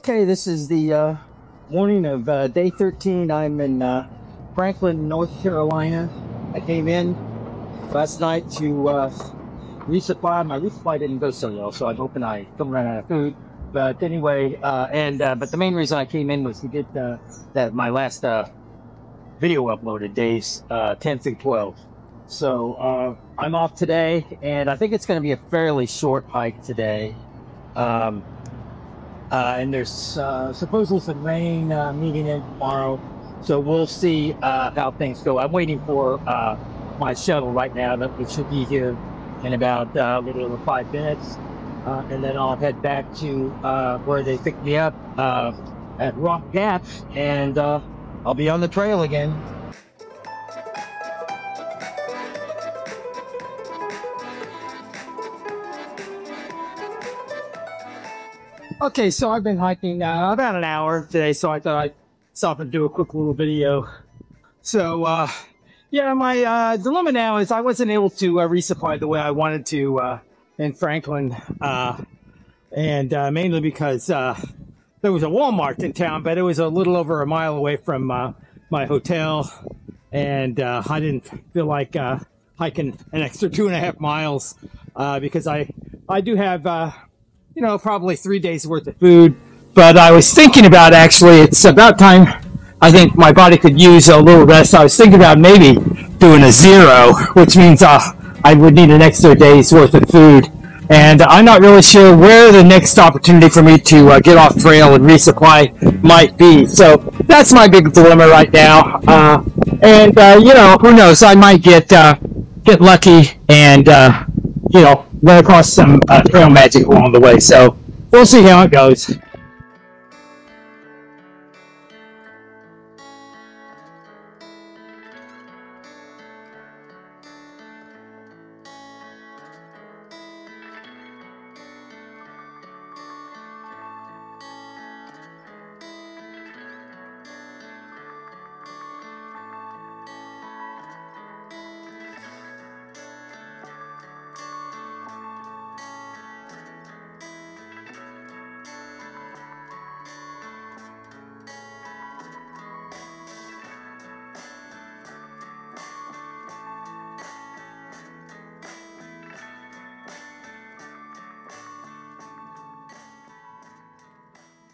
Okay, this is the morning of day 13. I'm in Franklin, North Carolina. I came in last night to resupply. My resupply didn't go so well, so I'm hoping I don't run out of food. But anyway, but the main reason I came in was to get that my last video uploaded, days 10 through 12. So I'm off today, and I think it's going to be a fairly short hike today. And there's supposedly some rain meeting in tomorrow, so we'll see how things go. I'm waiting for my shuttle right now. That should be here in about a little over 5 minutes, and then I'll head back to where they picked me up at Rock Gap, and I'll be on the trail again. Okay, so I've been hiking about an hour today, so I thought I'd stop and do a quick little video. So, yeah, my dilemma now is I wasn't able to resupply the way I wanted to in Franklin, and mainly because there was a Walmart in town, but it was a little over a mile away from my hotel, and I didn't feel like hiking an extra 2.5 miles because I do have you know, probably 3 days worth of food. But I was thinking about, actually, it's about time I think my body could use a little rest. I was thinking about maybe doing a 0, which means I would need an extra day's worth of food. And I'm not really sure where the next opportunity for me to get off trail and resupply might be. So that's my big dilemma right now. You know, who knows? I might get lucky and you know, run across some trail magic along the way. So we'll see how it goes.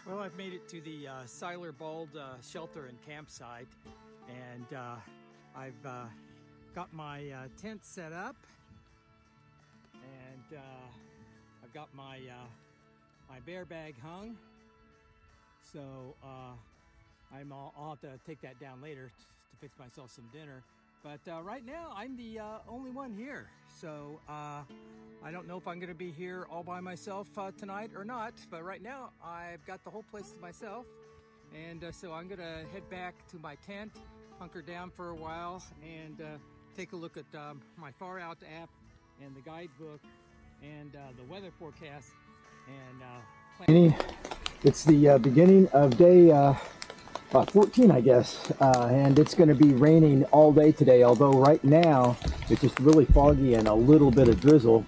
Well, I've made it to the Seiler Bald shelter and campsite, and I've got my tent set up, and I've got my my bear bag hung. So I'll have to take that down later to fix myself some dinner. But right now, I'm the only one here, so I don't know if I'm going to be here all by myself tonight or not, but right now I've got the whole place to myself, and so I'm going to head back to my tent, hunker down for a while, and take a look at my Far Out app and the guidebook and the weather forecast, and it's the beginning of day 14, I guess, and it's going to be raining all day today, although right now it's just really foggy and a little bit of drizzle.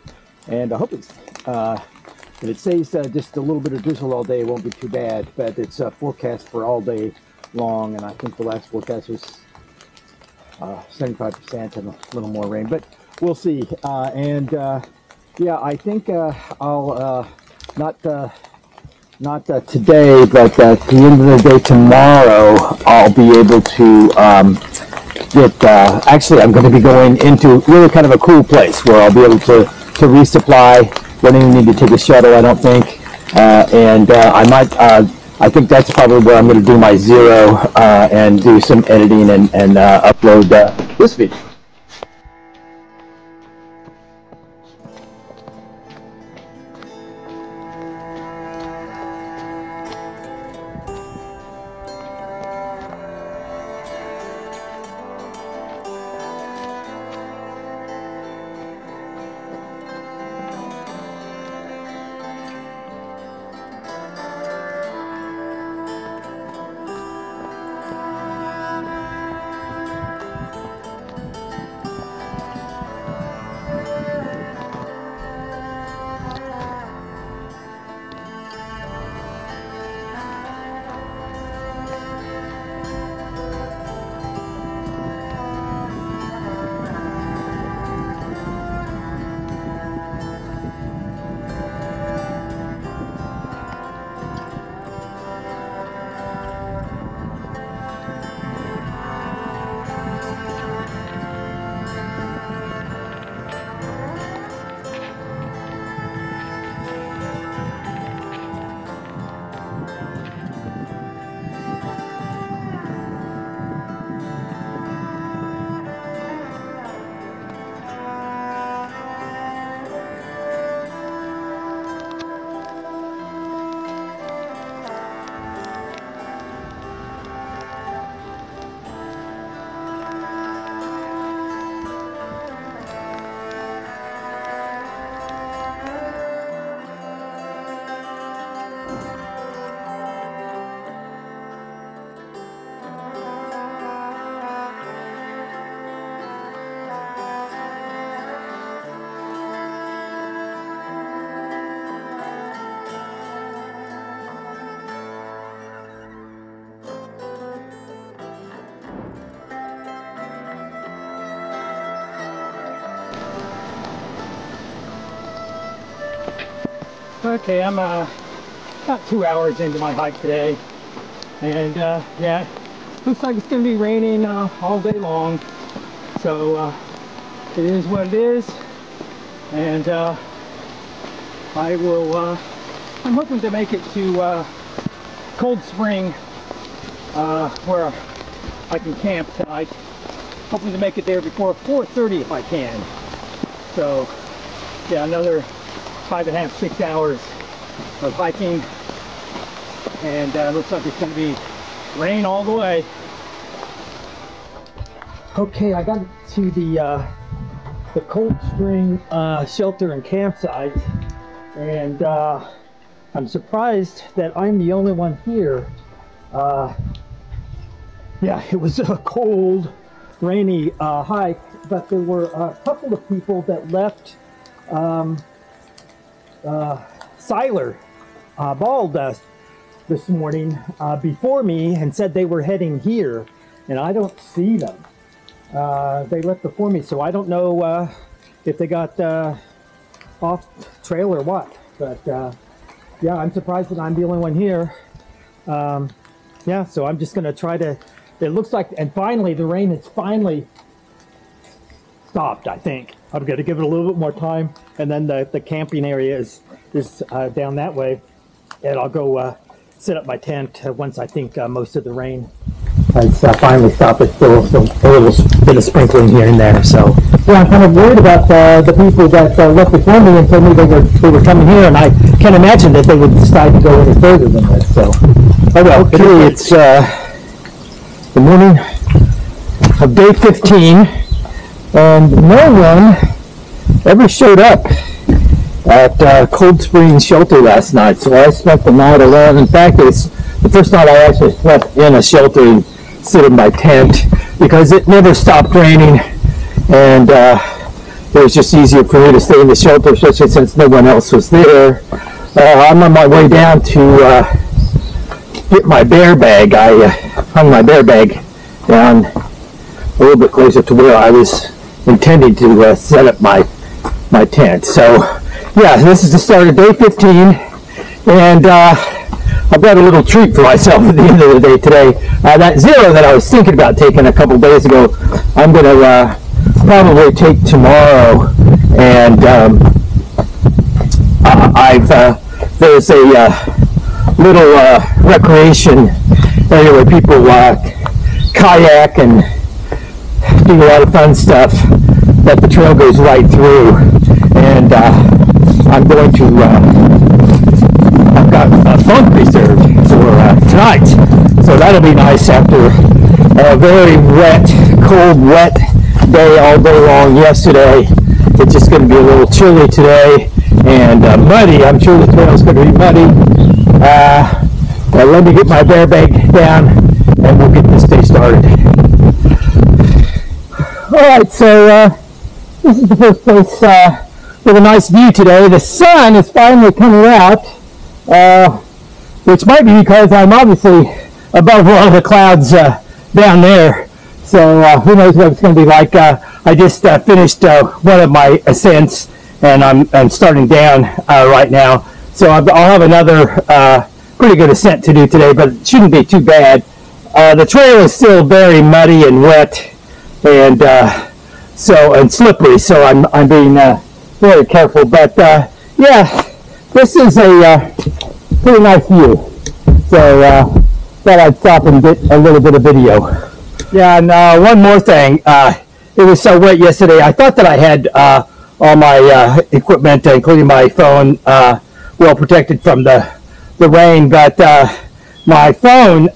And I hope it's, if it stays just a little bit of drizzle all day, it won't be too bad. But it's forecast for all day long, and I think the last forecast was 75% and a little more rain. But we'll see. Yeah, I think I'll not today, but at the end of the day tomorrow, I'll be able to actually, I'm going to be going into really kind of a cool place where I'll be able to resupply. Won't even need to take a shuttle, I don't think. I think that's probably where I'm going to do my 0 and do some editing and upload this video. Okay, I'm about 2 hours into my hike today, and yeah, looks like it's gonna be raining all day long. So it is what it is, and I will. I'm hoping to make it to Cold Spring, where I can camp tonight. Hoping to make it there before 4:30 if I can. So yeah, another 5.5, 6 hours of hiking, and looks like it's going to be rain all the way. Okay, I got to the Cold Spring shelter and campsite, and I'm surprised that I'm the only one here. Yeah, it was a cold, rainy hike, but there were a couple of people that left Siler ball dust this morning before me and said they were heading here, and I don't see them. They left before me, so I don't know if they got off trail or what, but yeah, I'm surprised that I'm the only one here. Yeah, so I'm just gonna try to, it looks like, and finally the rain has finally stopped, I think. I'm gonna give it a little bit more time, and then the camping area is down that way, and I'll go set up my tent once I think most of the rain has finally stopped. It's still a little bit of sprinkling here and there, so yeah, I'm kind of worried about the people that left before me and told me they were coming here, and I can't imagine that they would decide to go any further than this. So, oh well. Okay, it's the morning of day 15, and no one ever showed up at Cold Spring Shelter last night, so I spent the night alone. In fact, it's the first night I actually slept in a shelter and sit in my tent, because it never stopped raining, and it was just easier for me to stay in the shelter, especially since no one else was there. I'm on my way down to get my bear bag. I hung my bear bag down a little bit closer to where I was intending to set up my tent. So yeah, this is the start of day 15, and I've got a little treat for myself at the end of the day today. That zero that I was thinking about taking a couple days ago, I'm going to probably take tomorrow, and there's a little recreation area where people kayak and do a lot of fun stuff that the trail goes right through, and I'm going to I've got a bunk reserved for tonight, so that'll be nice after a very wet, cold, wet day all day long yesterday. It's just going to be a little chilly today, and muddy. I'm sure the trail's going to be muddy. Let me get my bear bag down, and we'll get this day started. Alright, so this is the first place with a nice view today. The sun is finally coming out, which might be because I'm obviously above all the clouds down there. So who knows what it's going to be like. I just finished one of my ascents, and I'm starting down right now. So I'll have another pretty good ascent to do today, but it shouldn't be too bad. The trail is still very muddy and wet, and and slippery. So I'm being very careful. But yeah, this is a pretty nice view. So thought I'd stop and get a little bit of video. Yeah, and one more thing. It was so wet yesterday. I thought that I had all my equipment, including my phone, well protected from the rain, but my phone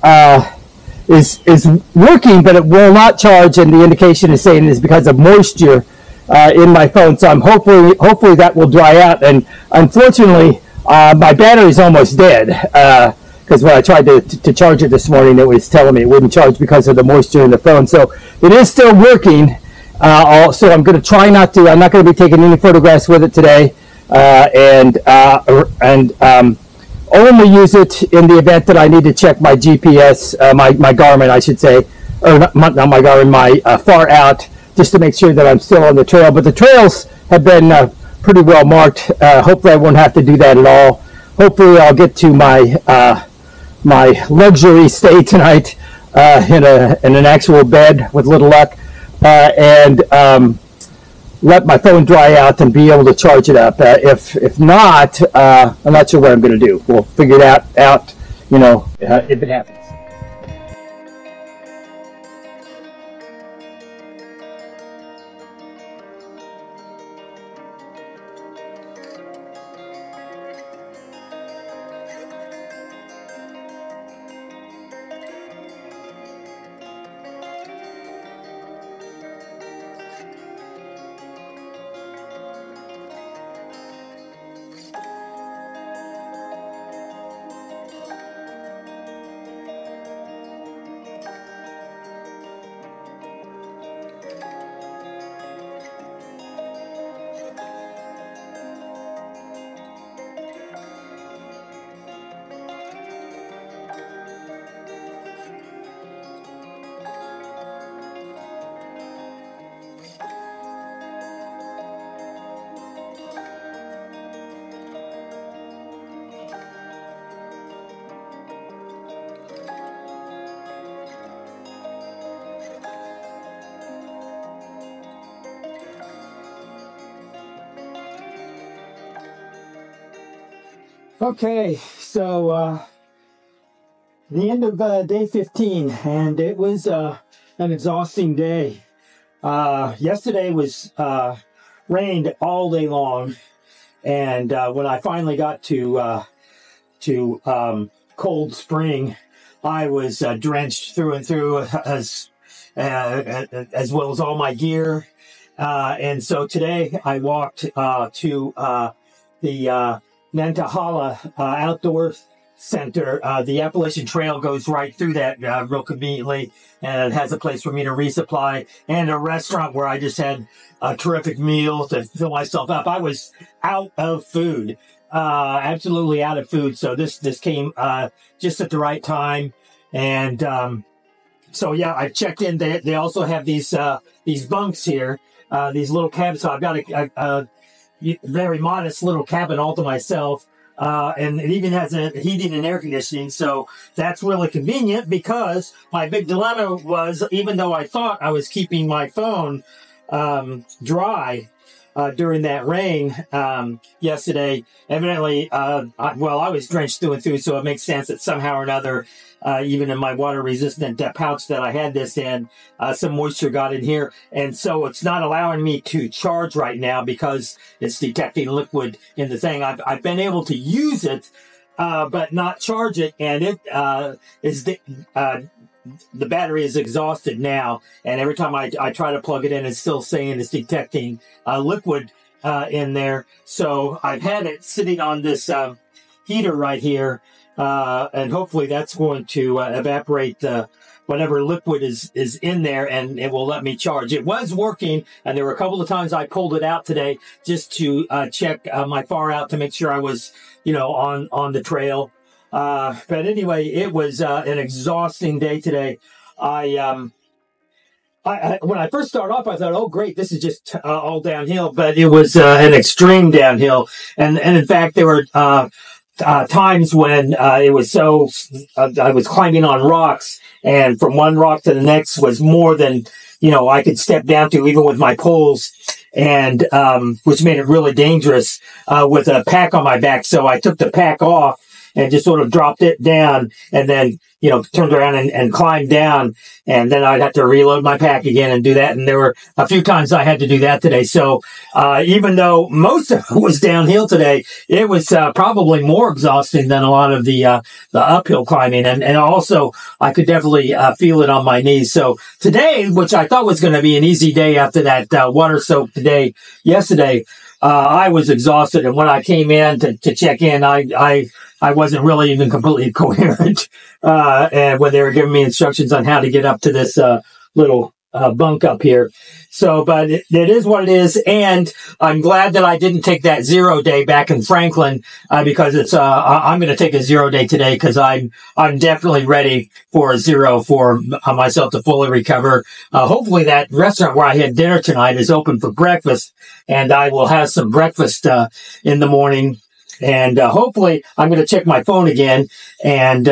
is working, but it will not charge, and the indication is saying it is because of moisture in my phone. So I'm hopefully that will dry out. And unfortunately, my battery is almost dead, because when I tried to charge it this morning, it was telling me it wouldn't charge because of the moisture in the phone. So it is still working. So I'm going to try not to. I'm not going to be taking any photographs with it today, and only use it in the event that I need to check my GPS, my Garmin, I should say, or not my Garmin, my far out, just to make sure that I'm still on the trail. But the trails have been pretty well marked. Hopefully I won't have to do that at all. Hopefully I'll get to my my luxury stay tonight in an actual bed with little luck, and let my phone dry out and be able to charge it up. If not, I'm not sure what I'm going to do. We'll figure it out, if it happens. Okay, so the end of day 15, and it was an exhausting day. Yesterday was rained all day long, and when I finally got to Cold Spring, I was drenched through and through, as well as all my gear. And so today I walked to the Nantahala Outdoor Center. The Appalachian Trail goes right through that real conveniently, and it has a place for me to resupply and a restaurant where I just had a terrific meal to fill myself up. I was out of food, absolutely out of food. So this came just at the right time. And so yeah, I checked in. They also have these bunks here, these little cabins. So I've got a very modest little cabin all to myself, and it even has a heating and air conditioning, so that's really convenient. Because my big dilemma was, even though I thought I was keeping my phone dry during that rain yesterday, evidently I was drenched through and through, so it makes sense that somehow or another, even in my water resistant pouch that I had this in, some moisture got in here, and so it's not allowing me to charge right now because it's detecting liquid in the thing. I've been able to use it, but not charge it, and it is the battery is exhausted now, and every time I try to plug it in, it's still saying it's detecting liquid in there. So I've had it sitting on this heater right here, and hopefully that's going to evaporate whatever liquid is in there, and it will let me charge. It was working, and there were a couple of times I pulled it out today just to check my far out to make sure I was, on the trail. But anyway, it was an exhausting day today. I when I first started off, I thought, oh, great, this is just all downhill, but it was an extreme downhill. And in fact, there were times when it was so, I was climbing on rocks, and from one rock to the next was more than, I could step down to, even with my poles, and which made it really dangerous with a pack on my back. So I took the pack off and just sort of dropped it down, and then, turned around and climbed down, and then I'd have to reload my pack again and do that. And there were a few times I had to do that today. So even though most of it was downhill today, it was probably more exhausting than a lot of the uphill climbing. And also, I could definitely feel it on my knees. So today, which I thought was going to be an easy day after that water-soaked day yesterday, I was exhausted. And when I came in to check in, I wasn't really even completely coherent. And when they were giving me instructions on how to get up to this little bunk up here. So, but it is what it is. And I'm glad that I didn't take that 0 day back in Franklin, because it's, I'm going to take a 0 day today because I'm definitely ready for a 0 for myself to fully recover. Hopefully that restaurant where I had dinner tonight is open for breakfast, and I will have some breakfast, in the morning. And hopefully I'm going to check my phone again, and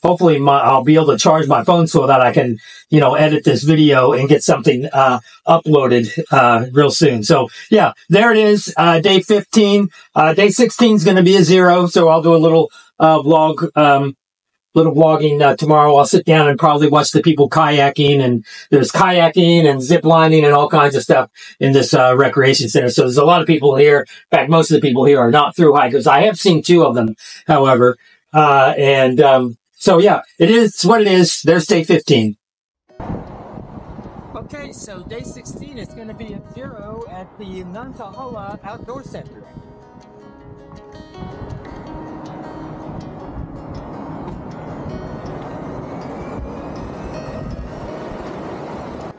hopefully I'll be able to charge my phone so that I can, edit this video and get something uploaded real soon. So yeah, there it is, day 15. Day 16 is going to be a 0, so I'll do a little vlogging tomorrow. I'll sit down and probably watch the people kayaking, and there's kayaking and zip lining and all kinds of stuff in this recreation center. So there's a lot of people here. In fact, most of the people here are not through hikers. I have seen 2 of them, however. So yeah, it is what it is. There's day 15. Okay, so day 16 is going to be a 0 at the Nantahala Outdoor Center.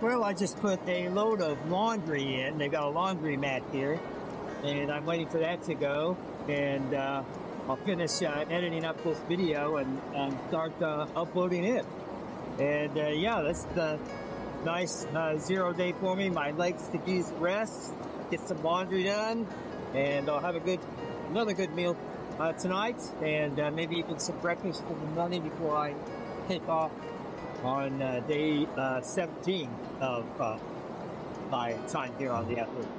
Well, I just put a load of laundry in. They've got a laundry mat here, and I'm waiting for that to go. And I'll finish editing up this video and start uploading it. And yeah, that's the nice 0 day for me. My legs could use rest, get some laundry done, and I'll have another good meal tonight, and maybe even some breakfast for the morning before I take off on day 17 of my time here on the Appalachian.